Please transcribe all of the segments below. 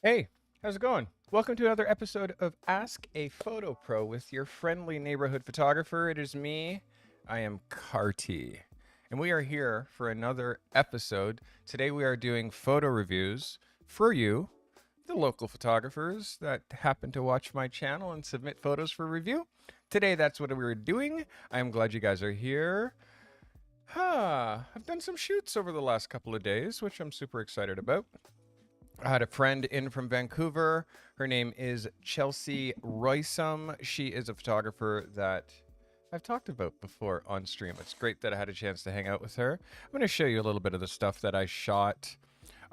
Hey, how's it going? Welcome to another episode of Ask a Photo Pro with your friendly neighborhood photographer. It is me. I am Carty. And we are here for another episode. Today we are doing photo reviews for you, the local photographers that happen to watch my channel and submit photos for review. Today that's what we're doing. I am glad you guys are here. I've done some shoots over the last couple of days, which I'm super excited about. I had a friend in from Vancouver. Her name is Chelsea Roysum. She is a photographer that I've talked about before on stream. It's great that I had a chance to hang out with her. I'm going to show you a little bit of the stuff that I shot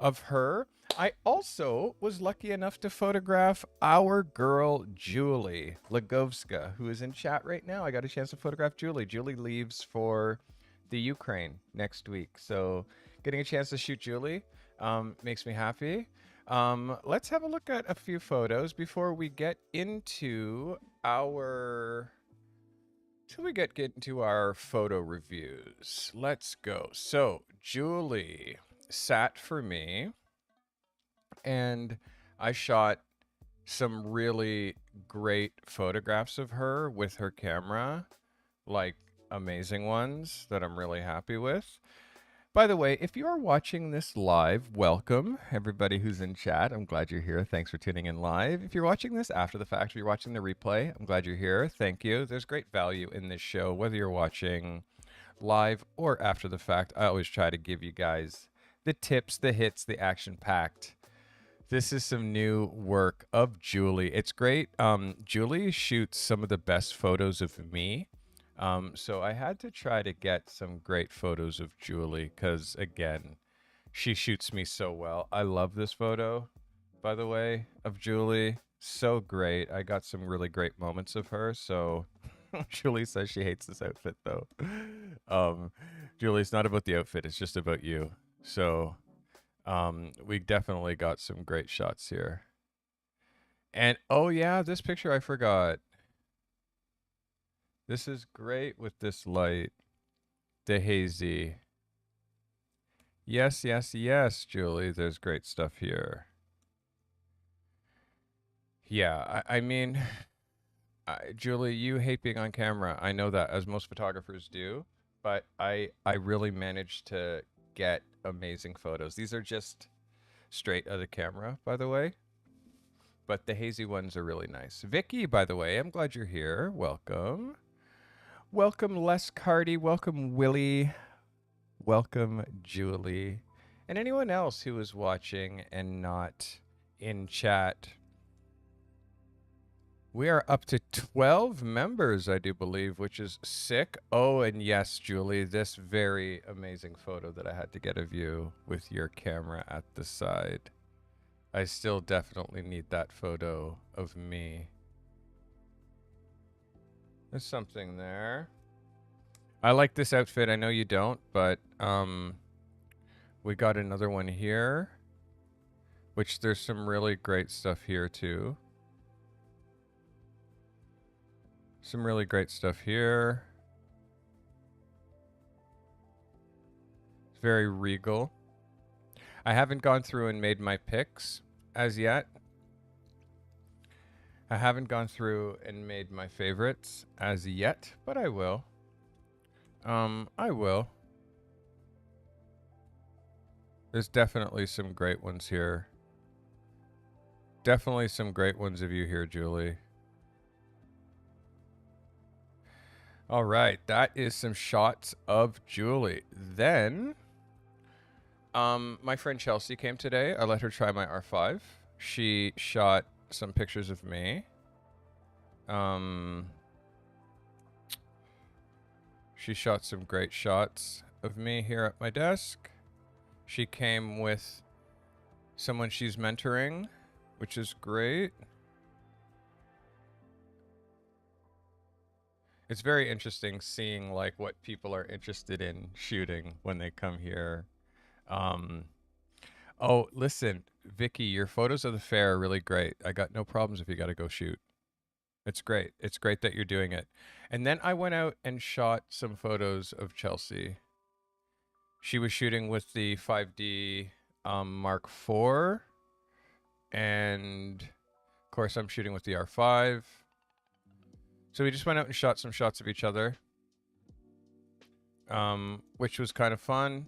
of her. I also was lucky enough to photograph our girl, Julie Lagovska, who is in chat right now. I got a chance to photograph Julie. Julie leaves for the Ukraine next week. So getting a chance to shoot Julie makes me happy. Let's have a look at a few photos before we get into our into our photo reviews. Let's go. So Julie sat for me, and I shot some really great photographs of her with her camera, like amazing ones that I'm really happy with. By the way, if you are watching this live, welcome everybody who's in chat. I'm glad you're here. Thanks for tuning in live. If you're watching this after the fact or you're watching the replay, I'm glad you're here. Thank you. There's great value in this show, whether you're watching live or after the fact. I always try to give you guys the tips, the hits, the action packed. This is some new work of Julie. It's great. Julie shoots some of the best photos of me. So I had to try to get some great photos of Julie because, again, she shoots me so well. I love this photo, by the way, of Julie. So great. I got some really great moments of her. So Julie says she hates this outfit, though. Um, Julie, it's not about the outfit, it's just about you. So we definitely got some great shots here. And oh, yeah, this picture I forgot. This is great with this light, the hazy. Yes, yes, yes, Julie. There's great stuff here. Yeah, I mean, Julie, you hate being on camera. I know that, as most photographers do, but I really managed to get amazing photos. These are just straight out of the camera, by the way, but the hazy ones are really nice. Vicky, by the way, I'm glad you're here. Welcome. Welcome, Les Carty. Welcome, Willy. Welcome, Julie. And anyone else who is watching and not in chat. We are up to 12 members, I do believe, which is sick. Oh, and yes, Julie, this very amazing photo that I had to get of you with your camera at the side. I still definitely need that photo of me. There's something there. I like this outfit. I know you don't, but we got another one here, which there's some really great stuff here too. Some really great stuff here. It's very regal. I haven't gone through and made my picks as yet. I haven't gone through and made my favorites as yet, but I will. I will. There's definitely some great ones here. Definitely some great ones of you here, Julie. All right, that is some shots of Julie. Then, my friend Chelsea came today. I let her try my R5. She shot some pictures of me. She shot some great shots of me here at my desk. She came with someone she's mentoring, which is great. It's very interesting seeing like what people are interested in shooting when they come here. Oh, listen, Vicky, your photos of the fair are really great. I got no problems if you got to go shoot. It's great. It's great that you're doing it. And then I went out and shot some photos of Chelsea. She was shooting with the 5D Mark IV. And of course, I'm shooting with the R5. So we just went out and shot some shots of each other, which was kind of fun.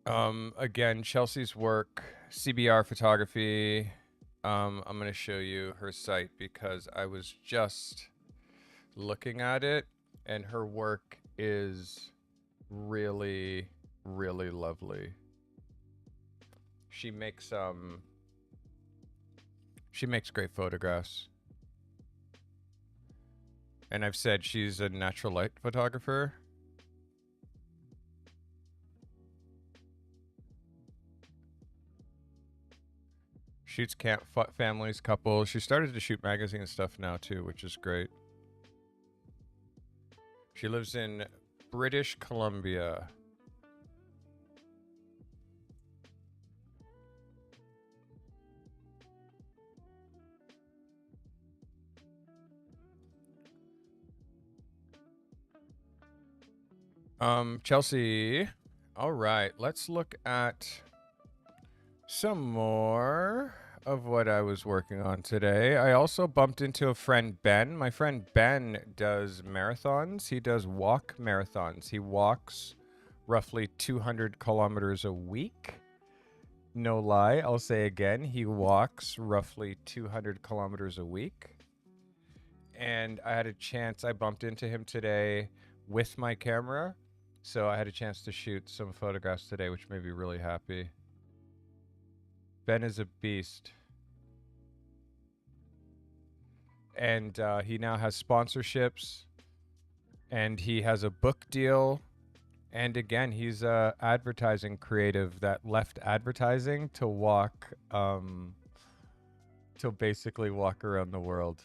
Again, Chelsea's work, CBR photography. I'm going to show you her site because I was just looking at it, and her work is really, really lovely. She makes great photographs. And I've said she's a natural light photographer. Shoots camp families, couples. She started to shoot magazine stuff now too, which is great. She lives in British Columbia. Chelsea. All right, let's look at some more of what I was working on today. I also bumped into a friend, Ben. My friend Ben does marathons. He does walk marathons. He walks roughly 200 kilometers a week. No lie, I'll say again, he walks roughly 200 kilometers a week. And I bumped into him today with my camera. So I had a chance to shoot some photographs today, which made me really happy. Ben is a beast. And he now has sponsorships. And he has a book deal. And again, he's a advertising creative that left advertising to basically walk around the world.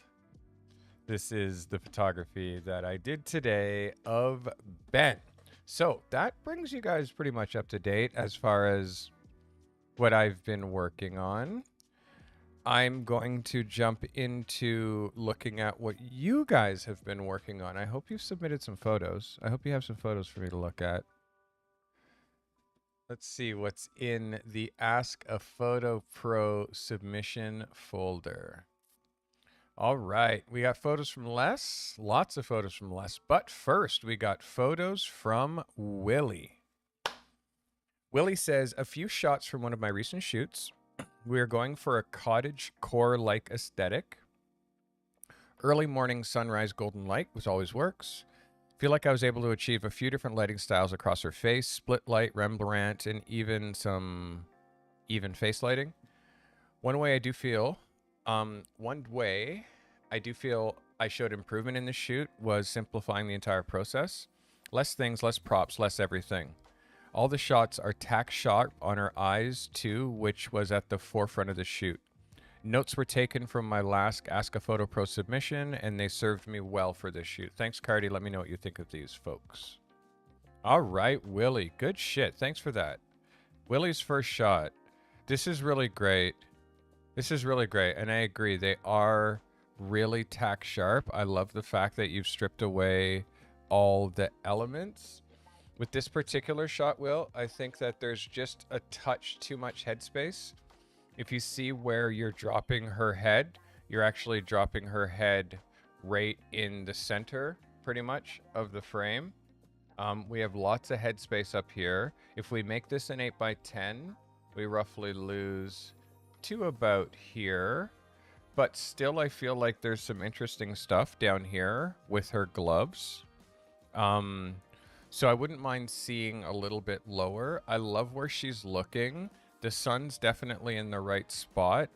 This is the photography that I did today of Ben. So that brings you guys pretty much up to date as far as what I've been working on. I'm going to jump into looking at what you guys have been working on. I hope you've submitted some photos. I hope you have some photos for me to look at. Let's see what's in the Ask a Photo Pro submission folder. All right, we got photos from Les, lots of photos from Les, but first we got photos from Willy. Willy says, a few shots from one of my recent shoots. We are going for a cottage core-like aesthetic. Early morning sunrise golden light, which always works. Feel like I was able to achieve a few different lighting styles across her face, split light, Rembrandt, and even some even face lighting. One way I do feel I showed improvement in the shoot was simplifying the entire process. Less things, less props, less everything. All the shots are tack sharp on her eyes too, which was at the forefront of the shoot. Notes were taken from my last Ask a Photo Pro submission, and they served me well for this shoot. Thanks, Carty. Let me know what you think of these folks. All right, Willy. Good shit. Thanks for that. Willy's first shot. This is really great. This is really great, and I agree. They are really tack sharp. I love the fact that you've stripped away all the elements. With this particular shot, Will, I think that there's just a touch too much headspace. If you see where you're dropping her head, you're actually dropping her head right in the center, pretty much, of the frame. We have lots of headspace up here. If we make this an 8x10, we roughly lose to about here. But still, I feel like there's some interesting stuff down here with her gloves. So I wouldn't mind seeing a little bit lower. I love where she's looking. The sun's definitely in the right spot,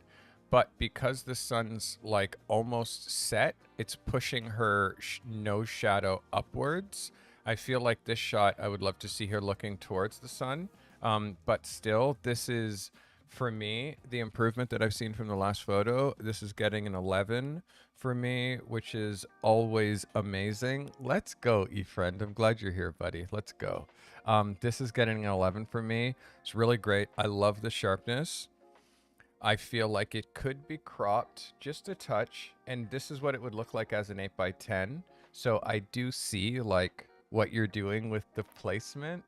but because the sun's like almost set, it's pushing her nose shadow upwards. I feel like this shot, I would love to see her looking towards the sun. But still, this is, for me, the improvement that I've seen from the last photo. This is getting an 11 for me, which is always amazing. Let's go, E-Friend. I'm glad you're here, buddy. Let's go. This is getting an 11 for me. It's really great. I love the sharpness. I feel like it could be cropped just a touch, and this is what it would look like as an 8x10. So I do see like what you're doing with the placement.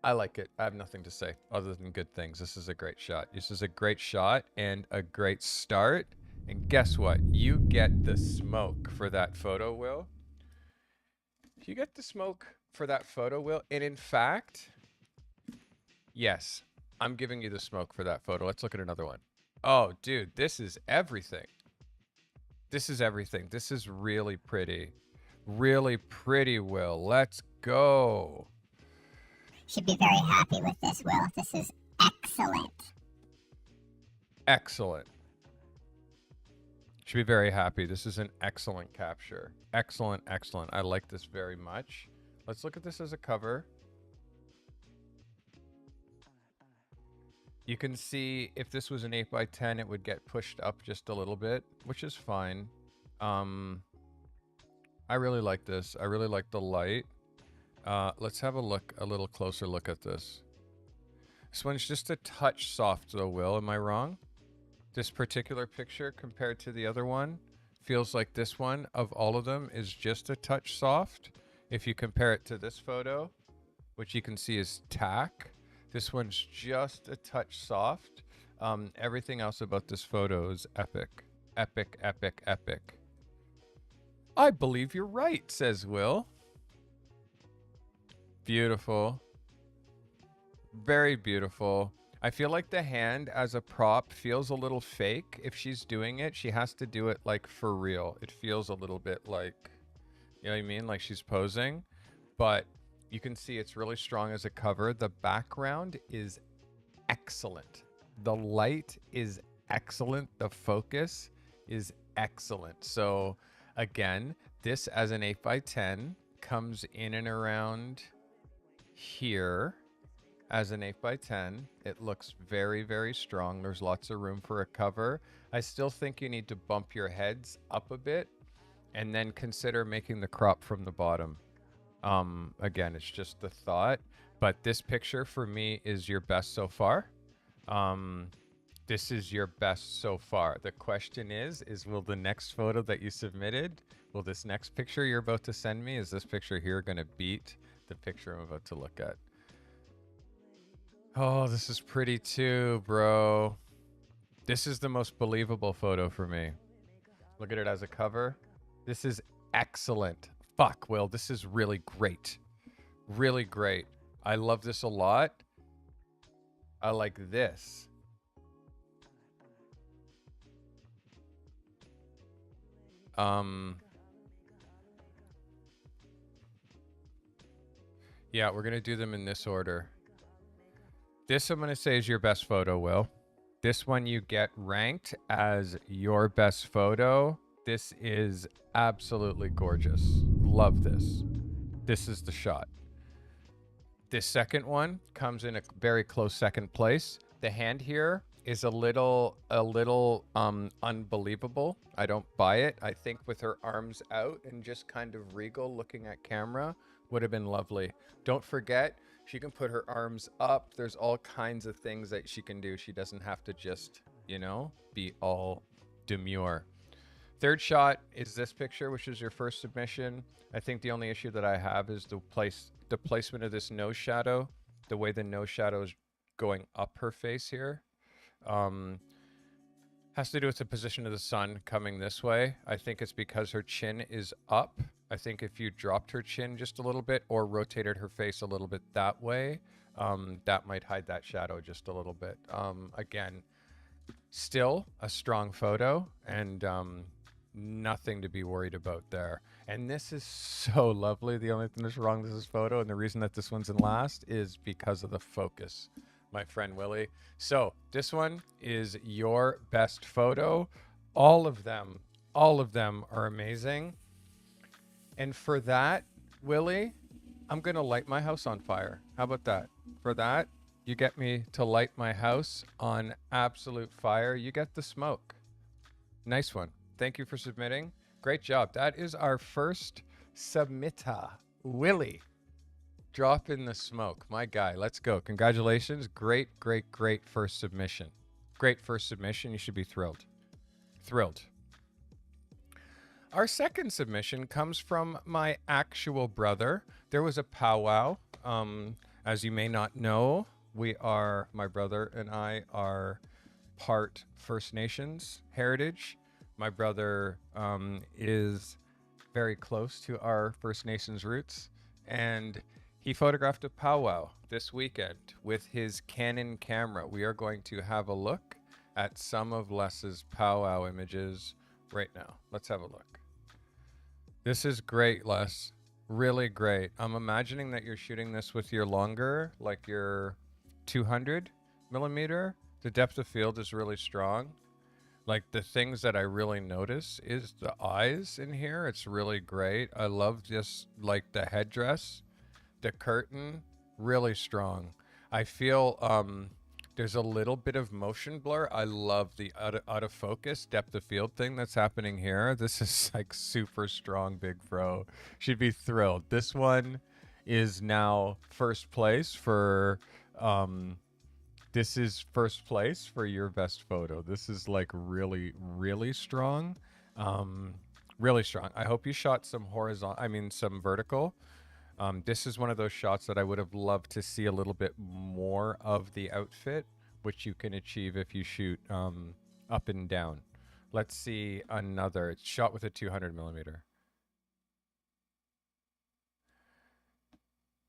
I like it. I have nothing to say other than good things. This is a great shot. This is a great shot and a great start. And guess what? You get the smoke for that photo, Will. You get the smoke for that photo, Will. And in fact, yes, I'm giving you the smoke for that photo. Let's look at another one. Oh, dude, this is everything. This is everything. This is really pretty. Really pretty, Will. Let's go. Should be very happy with this, Will. This is excellent. Excellent. Should be very happy. This is an excellent capture. Excellent, excellent. I like this very much. Let's look at this as a cover. You can see if this was an 8x10, it would get pushed up just a little bit, which is fine. I really like this. I really like the light. Let's have a little closer look at this. This one's just a touch soft though, Will. Am I wrong? This particular picture compared to the other one feels like this one of all of them is just a touch soft. If you compare it to this photo, which you can see is tack, this one's just a touch soft. Everything else about this photo is epic. Epic, epic, epic. I believe you're right, says Will. Beautiful. Very beautiful. I feel like the hand as a prop feels a little fake. If she's doing it, she has to do it like for real. It feels a little bit like, you know what I mean? Like she's posing, but you can see it's really strong as a cover. The background is excellent. The light is excellent. The focus is excellent. So again, this as an 8x10 comes in and around here. As an 8x10, it looks very, very strong. There's lots of room for a cover. I still think you need to bump your heads up a bit and then consider making the crop from the bottom. Again, it's just the thought, but this picture for me is your best so far. This is your best so far. The question is will the next photo that you submitted, will this next picture you're about to send me, is this picture here going to beat the picture I'm about to look at? Oh, this is pretty too, bro. This is the most believable photo for me. Look at it as a cover. This is excellent. Fuck, Will, this is really great. Really great. I love this a lot. I like this. Yeah, we're going to do them in this order. This I'm going to say is your best photo, Will. This one you get ranked as your best photo. This is absolutely gorgeous. Love this. This is the shot. This second one comes in a very close second place. The hand here is a little unbelievable. I don't buy it. I think with her arms out and just kind of regal looking at camera would have been lovely. Don't forget, she can put her arms up. There's all kinds of things that she can do. She doesn't have to just, you know, be all demure. Third shot is this picture, which is your first submission. I think the only issue that I have is the placement of this nose shadow, the way the nose shadow is going up her face here. Has to do with the position of the sun coming this way. I think it's because her chin is up. I think if you dropped her chin just a little bit or rotated her face a little bit that way, that might hide that shadow just a little bit. Again, still a strong photo and nothing to be worried about there. And this is so lovely. The only thing that's wrong with this photo, and the reason that this one's in last, is because of the focus, my friend Willy. So this one is your best photo. All of them are amazing. And for that, Willy, I'm going to light my house on fire. How about that? For that, you get me to light my house on absolute fire. You get the smoke. Nice one. Thank you for submitting. Great job. That is our first submitter. Willy, drop in the smoke. My guy, let's go. Congratulations. Great, great, great first submission. Great first submission. You should be thrilled. Thrilled. Our second submission comes from my actual brother. There was a powwow As you may not know, my brother and I are part First Nations heritage. My brother is very close to our First Nations roots, and he photographed a powwow this weekend with his Canon camera. We are going to have a look at some of Les's powwow images right now. Let's have a look. This is great, Les. Really great. I'm imagining that you're shooting this with your longer, like your 200 millimeter. The depth of field is really strong. Like the things that I really notice is the eyes in here. It's really great. I love just like the headdress, the curtain, really strong. I feel there's a little bit of motion blur. I love the out of focus depth of field thing that's happening here. This is like super strong, big bro. Should be thrilled. This one is now first place for this is first place for your best photo. This is like really, really strong. Really strong. I hope you shot some some vertical. This is one of those shots that I would have loved to see a little bit more of the outfit, which you can achieve if you shoot up and down. Let's see another. It's shot with a 200 millimeter.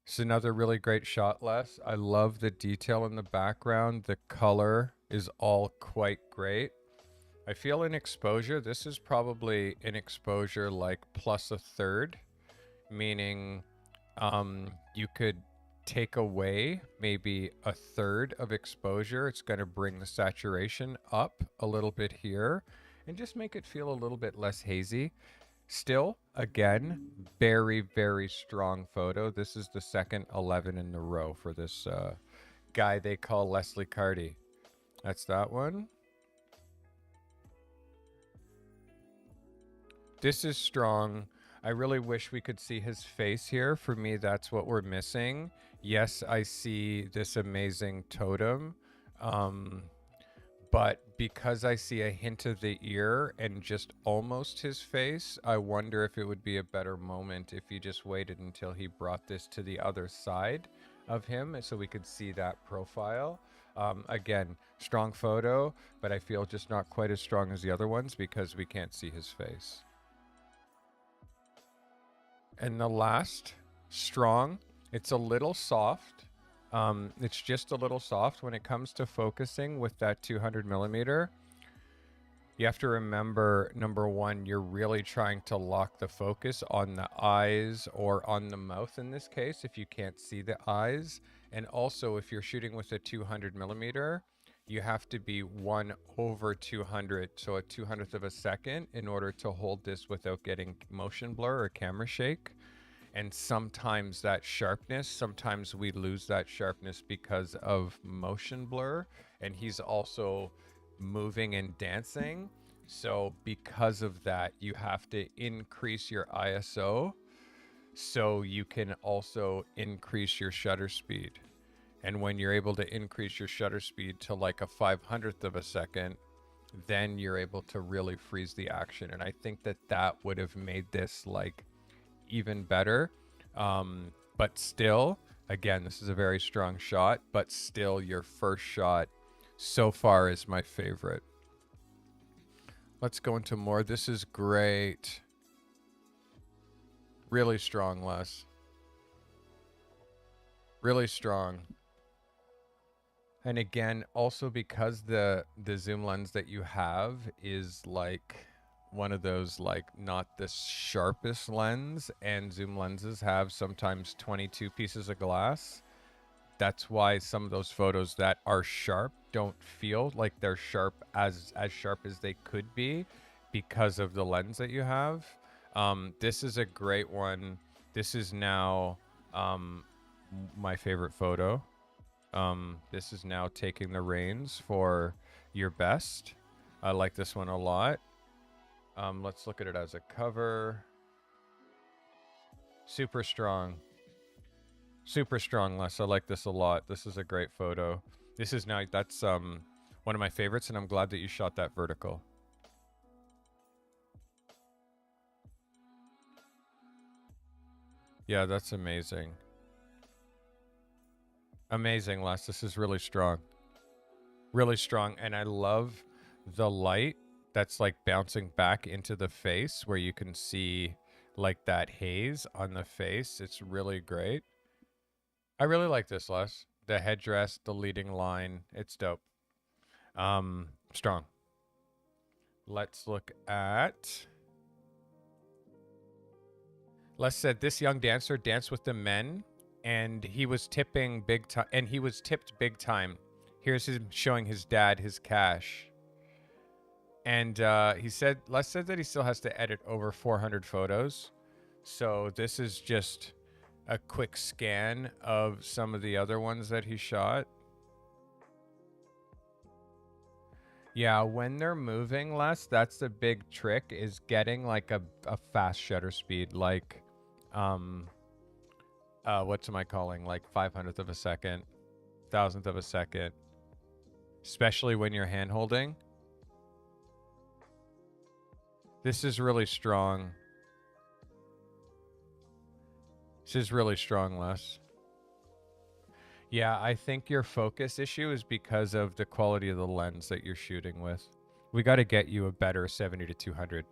It's another really great shot, Les. I love the detail in the background. The color is all quite great. I feel in exposure, this is probably an exposure like plus a third, meaning you could take away maybe a third of exposure. It's going to bring the saturation up a little bit here and just make it feel a little bit less hazy. Still, again, very, very strong photo. This is the second 11 in a row for this guy they call Leslie Carty. That's that one. This is strong. I really wish we could see his face here. For me, that's what we're missing. Yes, I see this amazing totem. But because I see a hint of the ear and just almost his face, I wonder if it would be a better moment if he just waited until he brought this to the other side of him so we could see that profile. Again, strong photo, but I feel just not quite as strong as the other ones because we can't see his face. And the last, strong, it's a little soft. It's just a little soft when it comes to focusing with that 200 millimeter. You have to remember, number one, you're really trying to lock the focus on the eyes or on the mouth in this case, if you can't see the eyes. And also, if you're shooting with a 200 millimeter, you have to be 1/200, so a 200th of a second, in order to hold this without getting motion blur or camera shake. And sometimes that sharpness, sometimes we lose that sharpness because of motion blur. And he's also moving and dancing. So because of that, you have to increase your ISO so you can also increase your shutter speed. And when you're able to increase your shutter speed to like a 500th of a second, then you're able to really freeze the action. And I think that that would have made this like even better. But still, again, this is a very strong shot, but still your first shot so far is my favorite. Let's go into more. This is great. Really strong, Les. Really strong. And again, also because the zoom lens that you have is like one of those like not the sharpest lens, and zoom lenses have sometimes 22 pieces of glass. That's why some of those photos that are sharp don't feel like they're sharp as sharp as they could be because of the lens that you have. This is a great one. This is now my favorite photo. This is now taking the reins for your best. I like this one a lot. Let's look at it as a cover. Super strong. Super strong, Les. I like this a lot. This is a great photo. This is now, that's one of my favorites, and I'm glad that you shot that vertical. Yeah, that's amazing. Amazing, Les. This is really strong. Really strong. And I love the light that's like bouncing back into the face where you can see like that haze on the face. It's really great. I really like this, Les. The headdress, the leading line. It's dope. Strong. Let's look at... Les said this young dancer danced with the men and he was tipping big time, and he was tipped big time. Here's him showing his dad his cash. And he said, Les said that he still has to edit over 400 photos. So this is just a quick scan of some of the other ones that he shot. Yeah, when they're moving less, that's the big trick, is getting like a fast shutter speed, like, what's am I calling? Like 500th of a second, 1000th of a second, especially when you're hand holding. This is really strong. This is really strong, Les. Yeah, I think your focus issue is because of the quality of the lens that you're shooting with. We got to get you a better 70 to 200.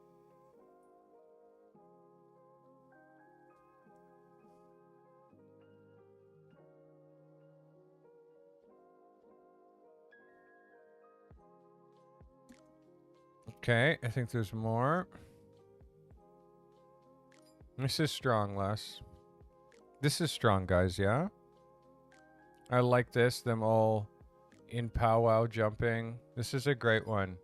Okay, I think there's more. This is strong, Les. This is strong, guys, yeah? I like this, them all in powwow jumping. This is a great one.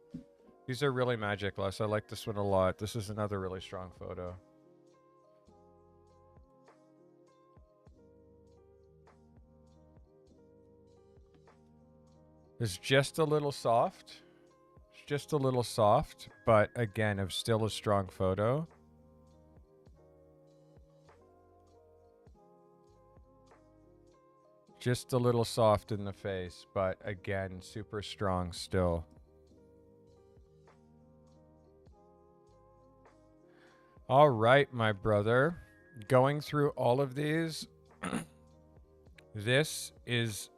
These are really magic, Les. I like this one a lot. This is another really strong photo. It's just a little soft. It's just a little soft, but again, it's still a strong photo. Just a little soft in the face, but again, super strong still. All right, my brother. Going through all of these, this is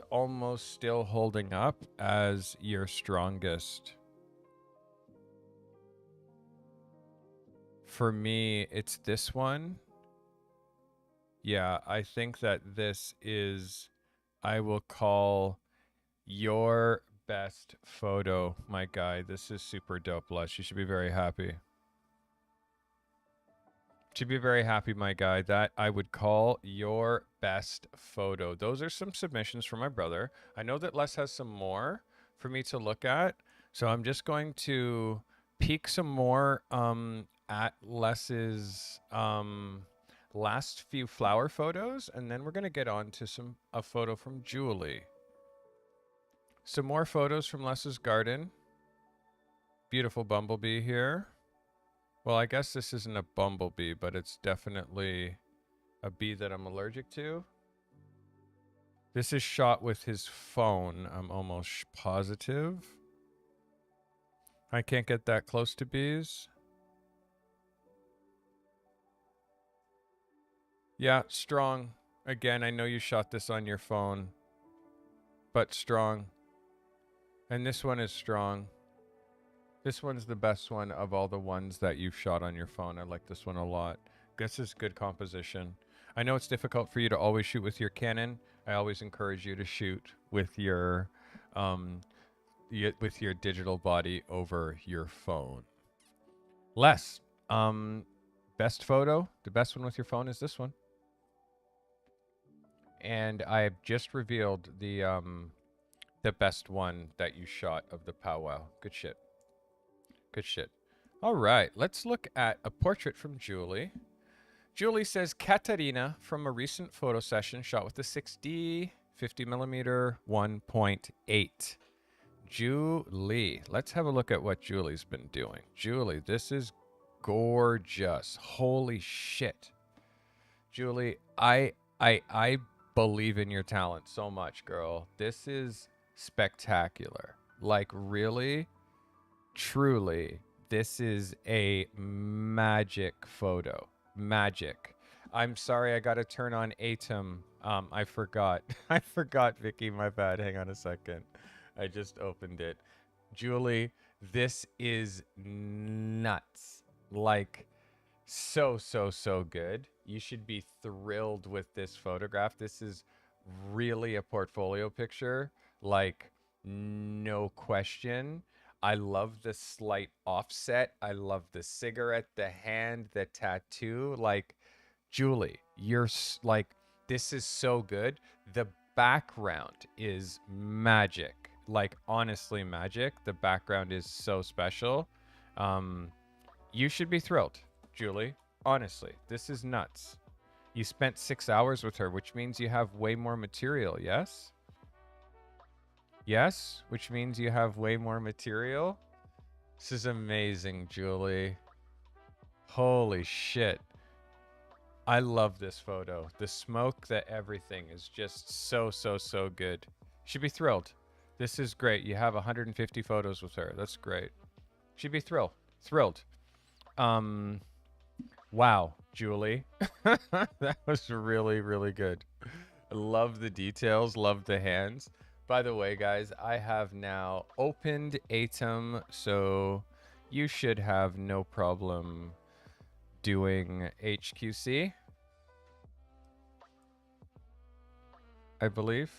almost still holding up as your strongest. For me, it's this one. Yeah, I think that this is, I will call your best photo, my guy. This is super dope, Les. You should be very happy. Should be very happy, my guy. That I would call your best photo. Those are some submissions from my brother. I know that Les has some more for me to look at, so I'm just going to peek some more at Les's last few flower photos, and then we're going to get on to a photo from Julie. Some more photos from Les's garden. Beautiful bumblebee here. Well, I guess this isn't a bumblebee, but it's definitely a bee that I'm allergic to. This is shot with his phone, I'm almost positive. I can't get that close to bees. Yeah, strong. Again, I know you shot this on your phone, but strong. And this one is strong. This one's the best one of all the ones that you've shot on your phone. I like this one a lot. This is good composition. I know it's difficult for you to always shoot with your Canon. I always encourage you to shoot with your digital body over your phone. Les, best photo, the best one with your phone is this one. And I've just revealed the best one that you shot of the powwow. Good shit. Good shit. All right, let's look at a portrait from Julie. Julie says, Katarina from a recent photo session shot with the 6D 50mm 1.8. Julie, let's have a look at what Julie's been doing. Julie, this is gorgeous. Holy shit. Julie, I believe in your talent so much, girl. This is spectacular. Like, really, truly, this is a magic photo. Magic. I'm sorry, I gotta turn on Atom. I forgot. I forgot, Vicky. My bad. Hang on a second. I just opened it. Julie, this is nuts. Like, so, so, so good. You should be thrilled with this photograph. This is really a portfolio picture. Like, no question. I love the slight offset. I love the cigarette, the hand, the tattoo. Like, Julie, like, this is so good. The background is magic. Like, honestly, magic. The background is so special. Um, you should be thrilled, Julie. Honestly, this is nuts. You spent 6 hours with her, which means you have way more material, yes? Yes, which means you have way more material. This is amazing, Julie. Holy shit. I love this photo. The smoke, the everything is just so, so, so good. Should be thrilled. This is great. You have 150 photos with her. That's great. Should be thrilled. Wow, Julie. That was really, really good. Love the details, love the hands. By the way, guys, I have now opened Atom, so you should have no problem doing HQC, I believe.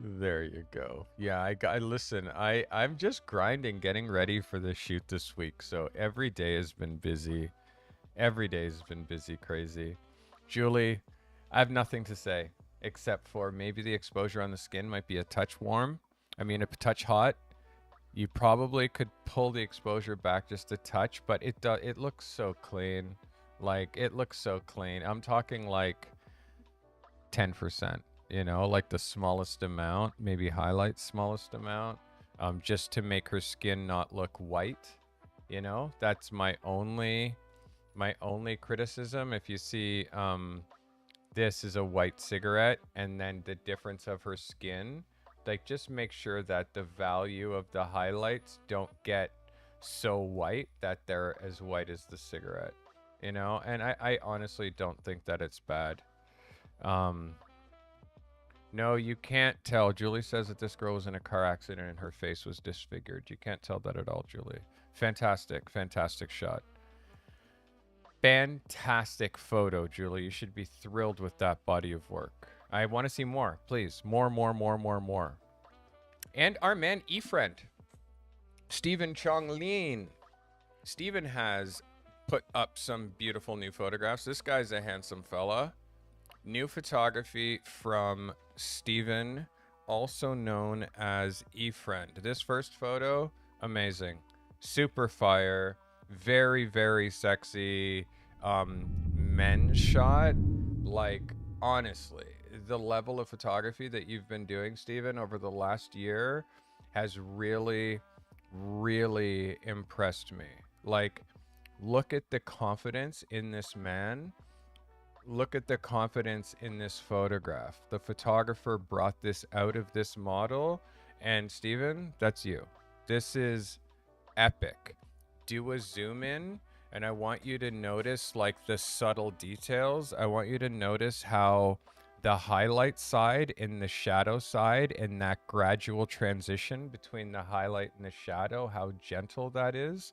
There you go. Yeah, I listen, I'm just grinding, getting ready for the shoot this week. So every day has been busy. Every day has been busy, crazy. Julie, I have nothing to say except for maybe the exposure on the skin might be a touch warm. I mean, a touch hot. You probably could pull the exposure back just a touch, but it looks so clean. Like, it looks so clean. I'm talking like 10%, you know, like the smallest amount, maybe highlight smallest amount, just to make her skin not look white. You know, that's my only criticism. If you see, this is a white cigarette, and then the difference of her skin, like, just make sure that the value of the highlights don't get so white that they're as white as the cigarette, you know. And I honestly don't think that it's bad. No, you can't tell. Julie says that this girl was in a car accident and her face was disfigured. You can't tell that at all, Julie. Fantastic shot. Fantastic photo, Julie. You should be thrilled with that body of work. I want to see more, please. More. And our man, E-Friend, Stephen Chonglin. Stephen has put up some beautiful new photographs. This guy's a handsome fella. New photography from Stephen, also known as E-Friend. This first photo, amazing. Super fire. Very, very sexy men's shot. Like, honestly, the level of photography that you've been doing, Stephen, over the last year has really, really impressed me. Like, look at the confidence in this man. Look at the confidence in this photograph. The photographer brought this out of this model. And Stephen, that's you. This is epic. Do a zoom in, and I want you to notice like the subtle details. I want you to notice how the highlight side and the shadow side, and that gradual transition between the highlight and the shadow, how gentle that is.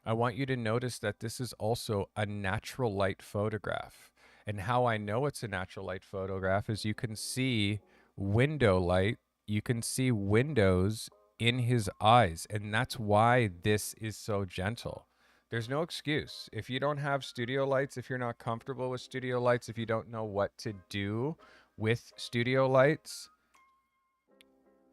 I want you to notice that this is also a natural light photograph. And how I know it's a natural light photograph is you can see window light, you can see windows in his eyes, and that's why this is so gentle. There's no excuse. If you don't have studio lights, if you're not comfortable with studio lights, if you don't know what to do with studio lights,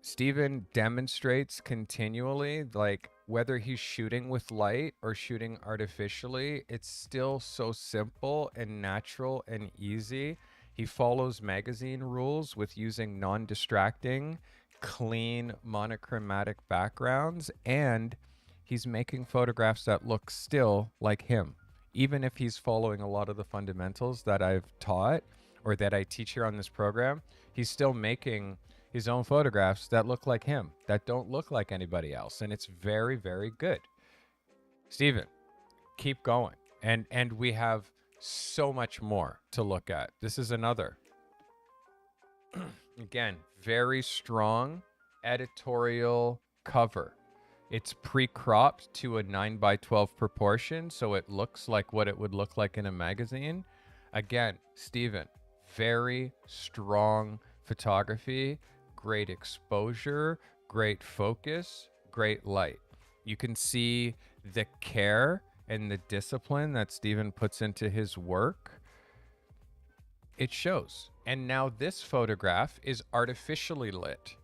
Stephen demonstrates continually, like, whether he's shooting with light or shooting artificially, it's still so simple and natural and easy. He follows magazine rules with using non-distracting, clean, monochromatic backgrounds, and he's making photographs that look still like him. Even if he's following a lot of the fundamentals that I've taught or that I teach here on this program, he's still making his own photographs that look like him, that don't look like anybody else. And it's very, very good. Stephen, keep going. And we have so much more to look at. This is another. Again, very strong editorial cover. It's pre-cropped to a 9:12 proportion, so it looks like what it would look like in a magazine. Again, Stephen, very strong photography, great exposure, great focus, great light. You can see the care and the discipline that Stephen puts into his work. It shows. And now this photograph is artificially lit.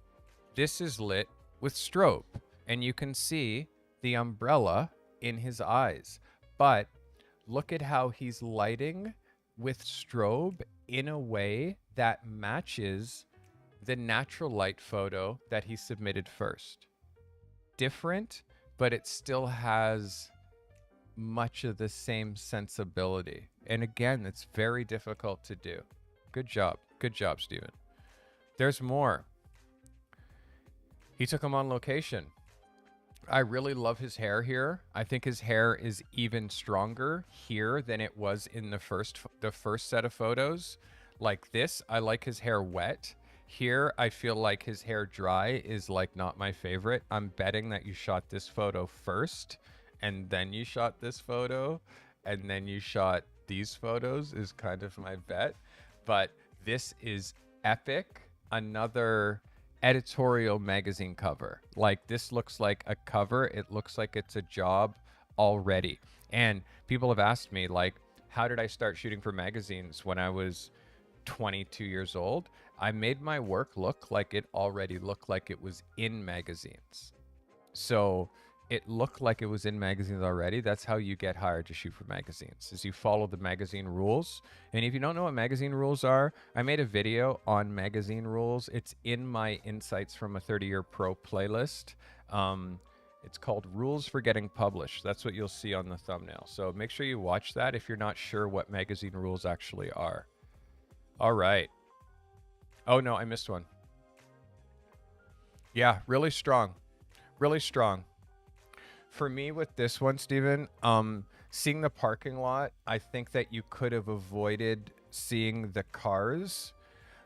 This is lit with strobe, and you can see the umbrella in his eyes. But look at how he's lighting with strobe in a way that matches the natural light photo that he submitted first. Different, but it still has much of the same sensibility. And again, it's very difficult to do. Good job. Good job, Stephen. There's more. He took him on location. I really love his hair here. I think his hair is even stronger here than it was in the first set of photos. Like this, I like his hair wet. Here, I feel like his hair dry is like not my favorite. I'm betting that you shot this photo first, and then you shot this photo, and then you shot these photos is kind of my bet. But this is epic. Another editorial magazine cover. Like, this looks like a cover. It looks like it's a job already. And people have asked me, like, how did I start shooting for magazines when I was 22 years old? I made my work look like it already looked like it was in magazines. So it looked like it was in magazines already. That's how you get hired to shoot for magazines, is you follow the magazine rules. And if you don't know what magazine rules are, I made a video on magazine rules. It's in my Insights from a 30-Year Pro playlist. It's called Rules for Getting Published. That's what you'll see on the thumbnail. So make sure you watch that if you're not sure what magazine rules actually are. All right. Oh, no, I missed one. Yeah, really strong. Really strong. For me with this one, Stephen, seeing the parking lot, I think that you could have avoided seeing the cars.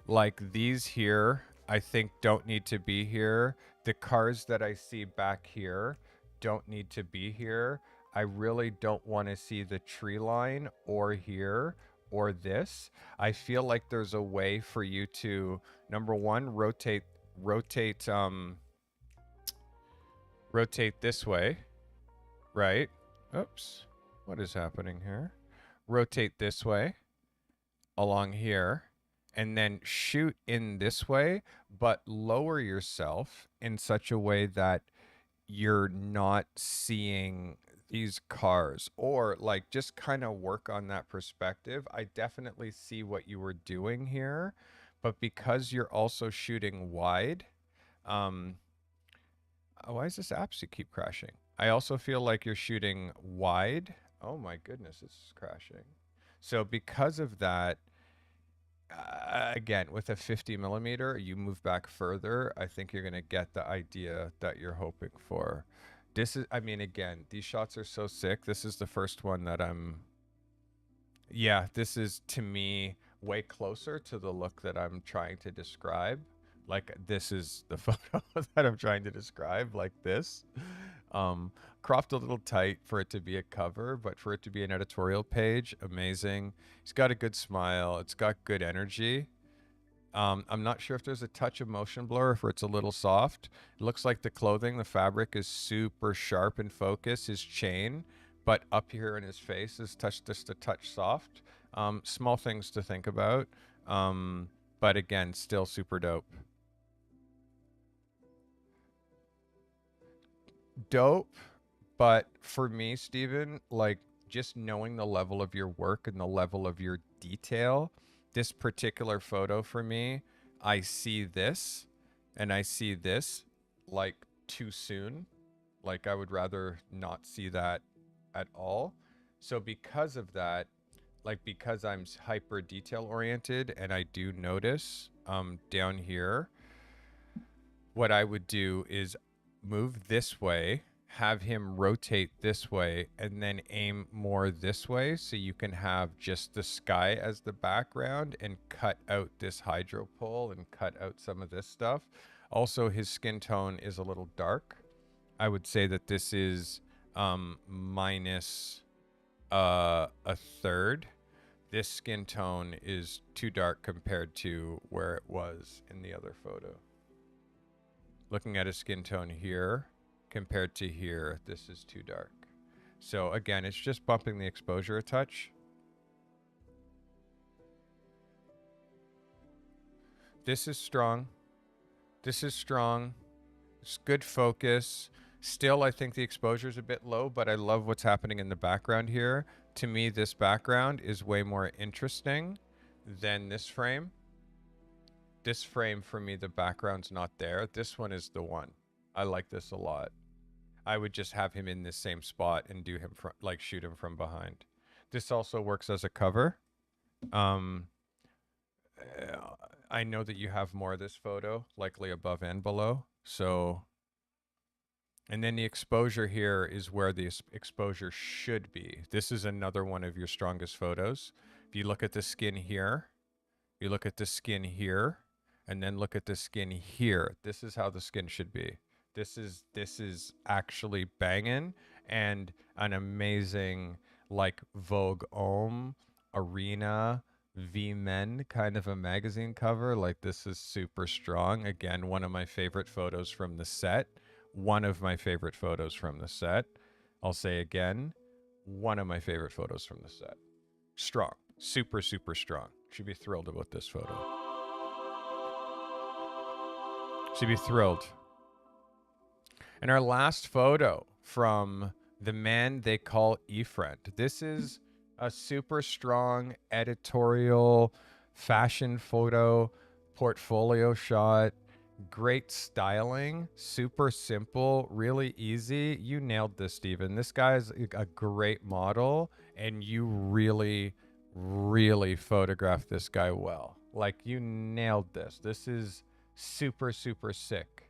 Like these here, I think don't need to be here. The cars that I see back here don't need to be here. I really don't want to see the tree line or here or this. I feel like there's a way for you to, number one, rotate this way. Right? Oops. What is happening here? Rotate this way along here and then shoot in this way, but lower yourself in such a way that you're not seeing these cars, or like just kind of work on that perspective. I definitely see what you were doing here, but because you're also shooting wide, why is this app keep crashing? I also feel like you're shooting wide. Oh my goodness, it's crashing. So because of that, again, with a 50 millimeter, you move back further. I think you're going to get the idea that you're hoping for. This is, I mean, again, these shots are so sick. This is the first one that yeah, this is to me way closer to the look that I'm trying to describe. Like, this is the photo that I'm trying to describe, like this. Cropped a little tight for it to be a cover, but for it to be an editorial page, amazing. He's got a good smile. It's got good energy. I'm not sure if there's a touch of motion blur, if it's a little soft. It looks like the clothing, the fabric is super sharp in focus, his chain, but up here in his face is just a touch soft. Small things to think about. But again, still super dope. Dope, but for me, Steven, like, just knowing the level of your work and the level of your detail, this particular photo for me, I see this and I see this like too soon. Like, I would rather not see that at all. So because of that, like, because I'm hyper detail oriented and I do notice down here, what I would do is move this way have him rotate this way and then aim more this way so you can have just the sky as the background and cut out this hydro pole and cut out some of this stuff. Also, his skin tone is a little dark. I would say that this is minus a third. This skin tone is too dark compared to where it was in the other photo. Looking at his skin tone here compared to here, this is too dark. So again, it's just bumping the exposure a touch. This is strong. This is strong. It's good focus. Still, I think the exposure is a bit low, but I love what's happening in the background here. To me, this background is way more interesting than this frame. This frame, for me, the background's not there. This one is the one. I like this a lot. I would just have him in this same spot and do him from, like, shoot him from behind. This also works as a cover. I know that you have more of this photo, likely above and below. So, and then the exposure here is where the exposure should be. This is another one of your strongest photos. If you look at the skin here, you look at the skin here, and then look at the skin here. This is how the skin should be. This is actually banging, and an amazing, like, Vogue Homme, Arena, V-Men kind of a magazine cover. Like, this is super strong. Again, one of my favorite photos from the set. One of my favorite photos from the set. I'll say again, one of my favorite photos from the set. Strong. Super, super strong. Should be thrilled about this photo. Should be thrilled. And our last photo from the man they call E-Friend. This is a super strong editorial fashion photo, portfolio shot, great styling, super simple, really easy. You nailed this, Steven. This guy's a great model, and you really, really photographed this guy well. Like, you nailed this. This is super, super sick.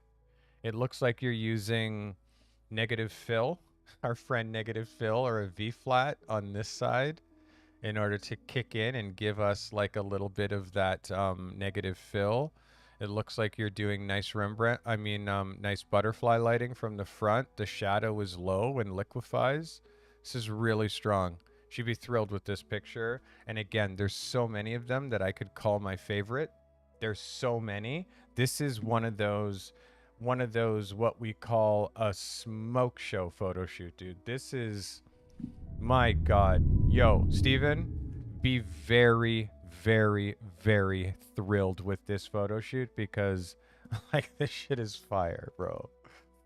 It looks like you're using negative fill, our friend negative fill, or a V-flat on this side in order to kick in and give us like a little bit of that negative fill. It looks like you're doing nice nice butterfly lighting from the front. The shadow is low and liquefies. This is really strong. Should be thrilled with this picture. And again, there's so many of them that I could call my favorite. There's so many. This is one of those what we call a smoke show photo shoot, dude. This is, my God. Yo, Steven, be very, very, very thrilled with this photo shoot, because like, this shit is fire, bro.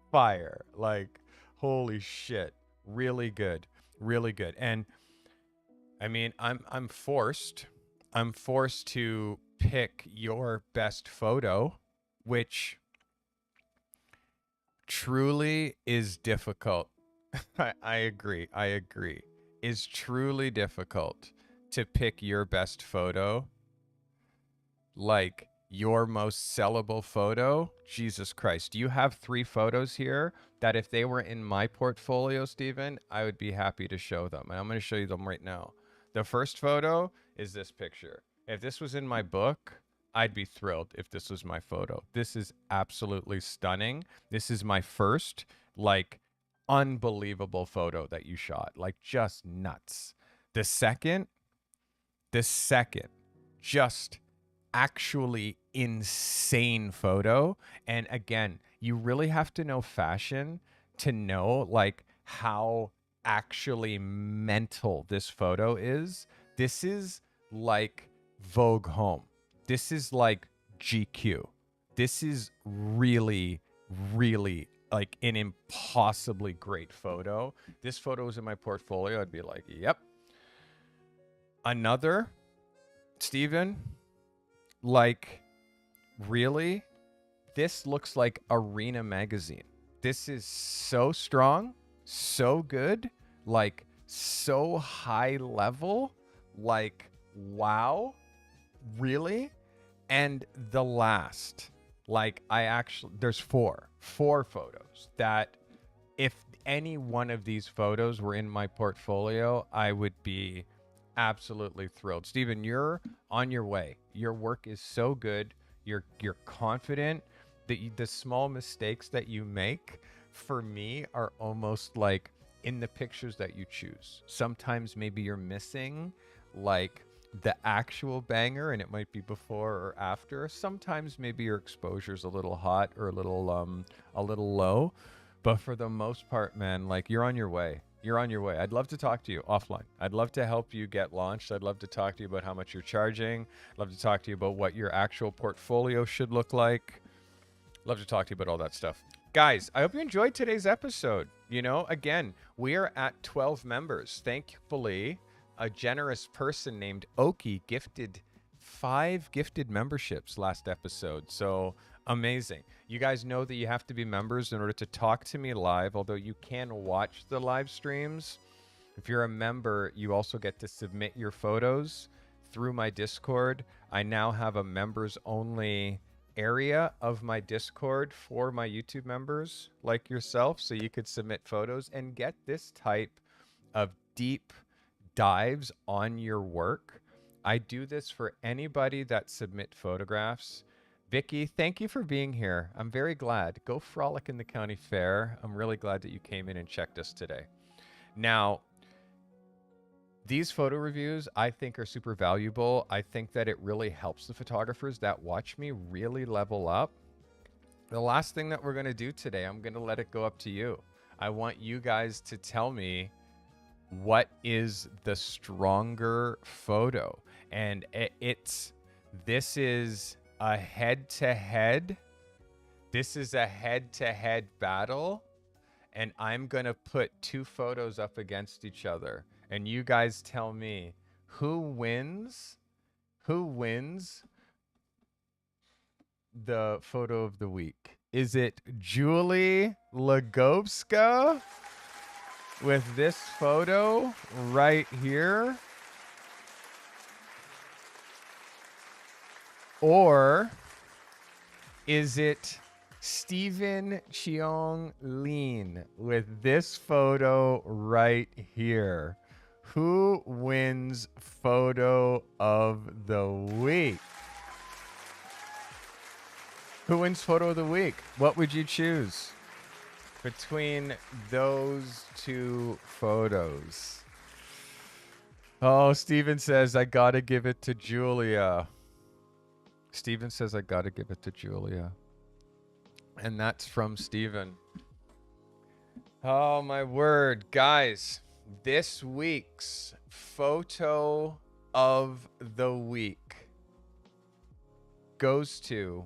Fire. Like, holy shit. Really good. Really good. And I mean, I'm forced to pick your best photo, which truly is difficult. I agree. Is truly difficult to pick your best photo. Like, your most sellable photo. Jesus Christ. You have 3 photos here that if they were in my portfolio, Steven, I would be happy to show them. And I'm going to show you them right now. The first photo is this picture. If this was in my book, I'd be thrilled if this was my photo. This is absolutely stunning. This is my first, like, unbelievable photo that you shot. Like, just nuts. The second, just actually insane photo. And again, you really have to know fashion to know, like, how actually mental this photo is. This is like Vogue Homme. This is like GQ. This is really, really like an impossibly great photo. This photo is in my portfolio. I'd be like, yep. Another, Steven, like, really? This looks like Arena magazine. This is so strong, so good, like, so high level, like, wow, really? And the last, like, there's four photos that if any one of these photos were in my portfolio, I would be absolutely thrilled. Stephen, you're on your way. Your work is so good. You're confident that the small mistakes that you make for me are almost like in the pictures that you choose. Sometimes maybe you're missing like the actual banger and it might be before or after. Sometimes maybe your exposure's a little hot or a little low. But for the most part, man, like you're on your way. You're on your way. I'd love to talk to you offline. I'd love to help you get launched. I'd love to talk to you about how much you're charging. I'd love to talk to you about what your actual portfolio should look like. Love to talk to you about all that stuff. Guys, I hope you enjoyed today's episode. You know, again, we are at 12 members. Thankfully, a generous person named Oki gifted 5 gifted memberships last episode. So amazing. You guys know that you have to be members in order to talk to me live, although you can watch the live streams. If you're a member, you also get to submit your photos through my Discord. I now have a members only area of my Discord for my YouTube members like yourself, so you could submit photos and get this type of deep dives on your work. I do this for anybody that submit photographs. Vicky, thank you for being here. I'm very glad. Go frolic in the county fair. I'm really glad that you came in and checked us today. Now, these photo reviews I think are super valuable. I think that it really helps the photographers that watch me really level up. The last thing that we're going to do today, I'm going to let it go up to you. I want you guys to tell me what is the stronger photo. And this is a head-to-head. This is a head-to-head battle. And I'm going to put 2 photos up against each other. And you guys tell me who wins the photo of the week. Is it Julie Lagovska with this photo right here? Or is it Stephen Cheong Lean with this photo right here? Who wins photo of the week? Who wins photo of the week? What would you choose between those 2 photos? Oh, Steven says, I gotta give it to Julia. Steven says, I gotta give it to Julia. And that's from Steven. Oh, my word. Guys, this week's photo of the week goes to...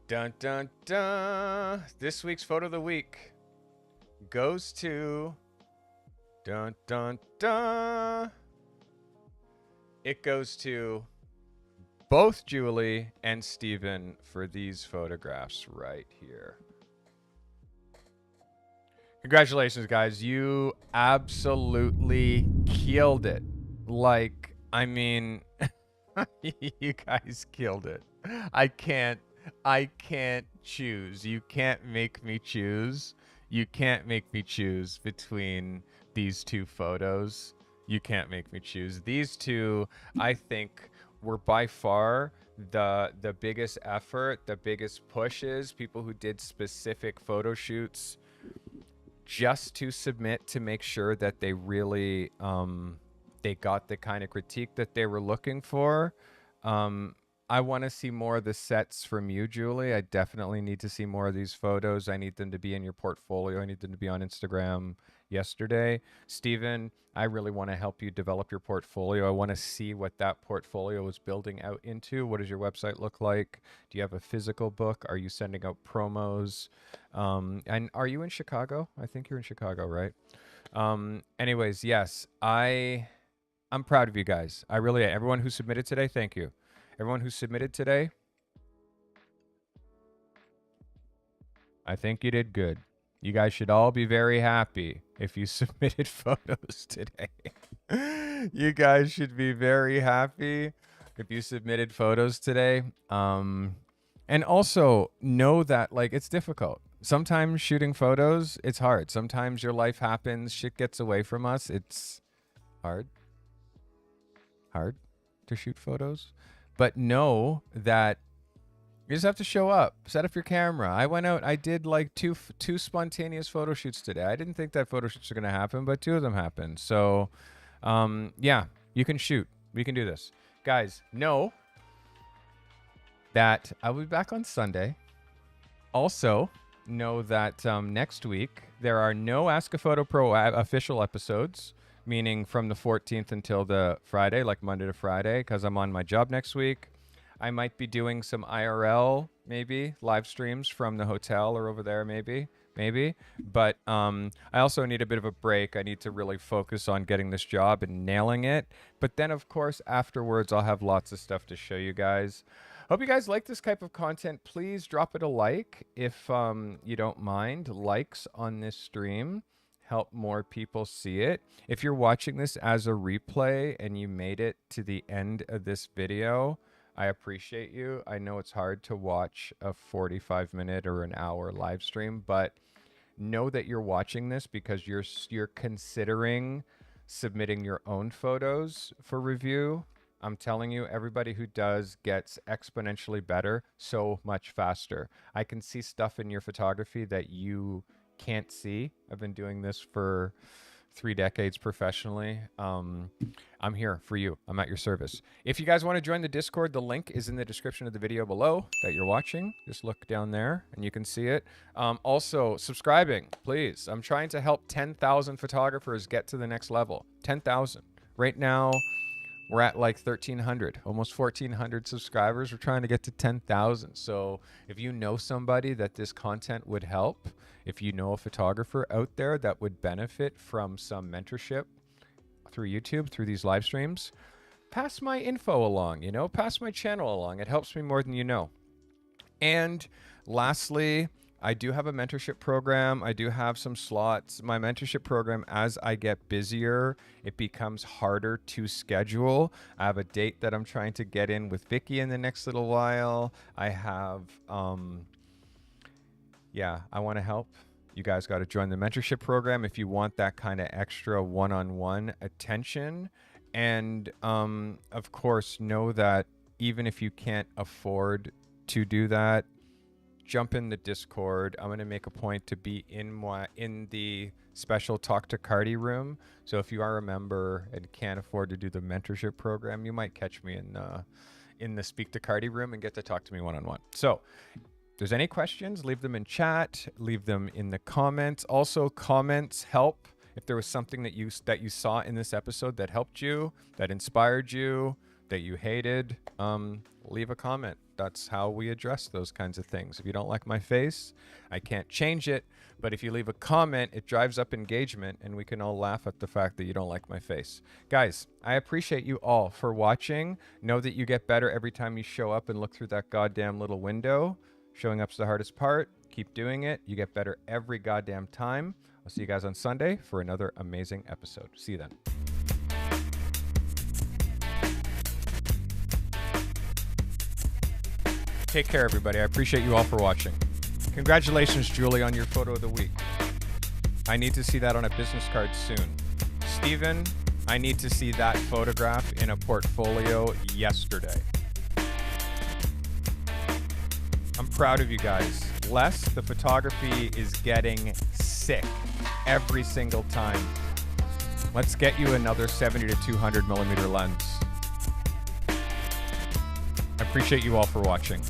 Dun, dun, dun. This week's photo of the week goes to... Dun, dun, dun. It goes to both Julie and Steven for these photographs right here. Congratulations, guys. You absolutely killed it. Like, I mean, you guys killed it. I can't choose. You can't make me choose. You can't make me choose between these 2 photos. You can't make me choose. These 2, I think, were by far the biggest effort, the biggest pushes, people who did specific photo shoots just to submit to make sure that they really they got the kind of critique that they were looking for. I want to see more of the sets from you, Julie. I definitely need to see more of these photos. I need them to be in your portfolio. I need them to be on Instagram yesterday. Steven, I really want to help you develop your portfolio. I want to see what that portfolio is building out into. What does your website look like? Do you have a physical book? Are you sending out promos? And are you in Chicago? I think you're in Chicago, right? Anyways, yes, I'm proud of you guys. I really am. Everyone who submitted today, thank you. Everyone who submitted today, I think you did good. You guys should all be very happy if you submitted photos today. You guys should be very happy if you submitted photos today. And also know that, like, it's difficult. Sometimes shooting photos, it's hard. Sometimes your life happens, shit gets away from us. It's hard to shoot photos. But know that you just have to show up, set up your camera. I went out, I did like two spontaneous photo shoots today. I didn't think that photo shoots were going to happen, but 2 of them happened. So, yeah, you can shoot. We can do this. Guys, know that I'll be back on Sunday. Also, know that next week there are no Ask a Photo Pro official episodes, meaning from the 14th until the Friday, like Monday to Friday, because I'm on my job next week. I might be doing some IRL, maybe live streams from the hotel or over there, maybe. But I also need a bit of a break. I need to really focus on getting this job and nailing it. But then, of course, afterwards, I'll have lots of stuff to show you guys. Hope you guys like this type of content. Please drop it a like if you don't mind. Likes on this stream help more people see it. If you're watching this as a replay and you made it to the end of this video, I appreciate you. I know it's hard to watch a 45-minute or an hour live stream, but know that you're watching this because you're considering submitting your own photos for review. I'm telling you, everybody who does gets exponentially better so much faster. I can see stuff in your photography that you can't see. I've been doing this for 3 decades professionally. I'm here for you. I'm at your service. If you guys want to join the Discord, the link is in the description of the video below that you're watching. Just look down there and you can see it. Also, subscribing, please. I'm trying to help 10,000 photographers get to the next level. 10,000. Right now, we're at like 1,300, almost 1,400 subscribers. We're trying to get to 10,000. So if you know somebody that this content would help, if you know a photographer out there that would benefit from some mentorship through YouTube, through these live streams, pass my info along, pass my channel along. It helps me more than you know. And lastly, I do have a mentorship program. I do have some slots. My mentorship program, as I get busier, it becomes harder to schedule. I have a date that I'm trying to get in with Vicky in the next little while. I have, I want to help. You guys got to join the mentorship program if you want that kind of extra one-on-one attention. And of course, know that even if you can't afford to do that, jump in the Discord. I'm going to make a point to be in the special Talk to Carty room. So if you are a member and can't afford to do the mentorship program, you might catch me in the Speak to Carty room and get to talk to me one-on-one. So if there's any questions, leave them in chat, leave them in the comments. Also, comments help. If there was something that you saw in this episode that helped you, that inspired you, that you hated, leave a comment. That's how we address those kinds of things. If you don't like my face, I can't change it. But if you leave a comment, it drives up engagement and we can all laugh at the fact that you don't like my face. Guys, I appreciate you all for watching. Know that you get better every time you show up and look through that goddamn little window. Showing up's the hardest part. Keep doing it. You get better every goddamn time. I'll see you guys on Sunday for another amazing episode. See you then. Take care, everybody. I appreciate you all for watching. Congratulations, Julie, on your photo of the week. I need to see that on a business card soon. Steven, I need to see that photograph in a portfolio yesterday. I'm proud of you guys. Les, the photography is getting sick every single time. Let's get you another 70 to 200 millimeter lens. I appreciate you all for watching.